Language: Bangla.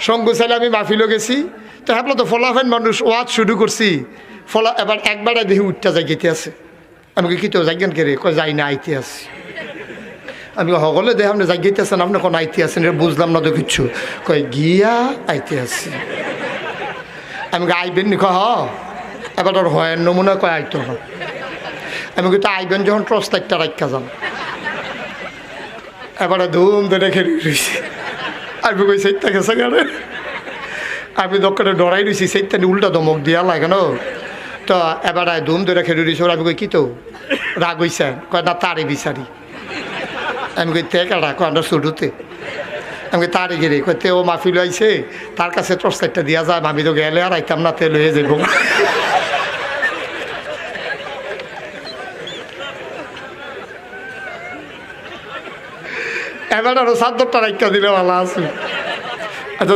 সঙ্গ চাইলে আমি মাহফিলও গেছি। তো হ্যাঁ তো ফলাফেন মানুষ ওয়াজ শুরু করছি, ফলা এবার একবারে দেখি উঠটা জায়গাতে আছে। আমি কি তো জায়গান কে রে? কয় যাই না, আইতে আছি। আমি সকলে দেখে আপনি জায়গাতে আছেন, আপনি কোনো আইতে আছেন, এটা বুঝলাম না তো কিচ্ছু। কয় গিয়া আইতে আছি। আমি আইবেন নি? কয় হ। এবার ওর হয় নমুনা, কয় আইতো না। আমি কিন্তু আইবেন যখন টর্চ লাইটটা রাখা যান। এবারে ধুম ধরে খেয়ে রয়েছি। আমি কই সেইটা গেছে গাড়ে। আমি দোকানে ডরাই রয়েছি, সেইটা উল্টা ধমক দিয়া লাগে না। তো এবার ধুম ধরে খেয়ে রয়েছি। আমি কই কি তো রাগ হইছে? কয় না তারে বিচারি। আমি কই তে কাটা? কয় আমরা শুরুতে। আমি তারে গেলে কইতে ও মাহফিল আইছে, তার কাছে টর্চ লাইটটা দিয়া যায়, আমি তো গেলে আর আইতাম না, তেল হয়ে যাবো। এবার আরো 7-8টা রাইখা দিলে ভালো আছে। আচ্ছা।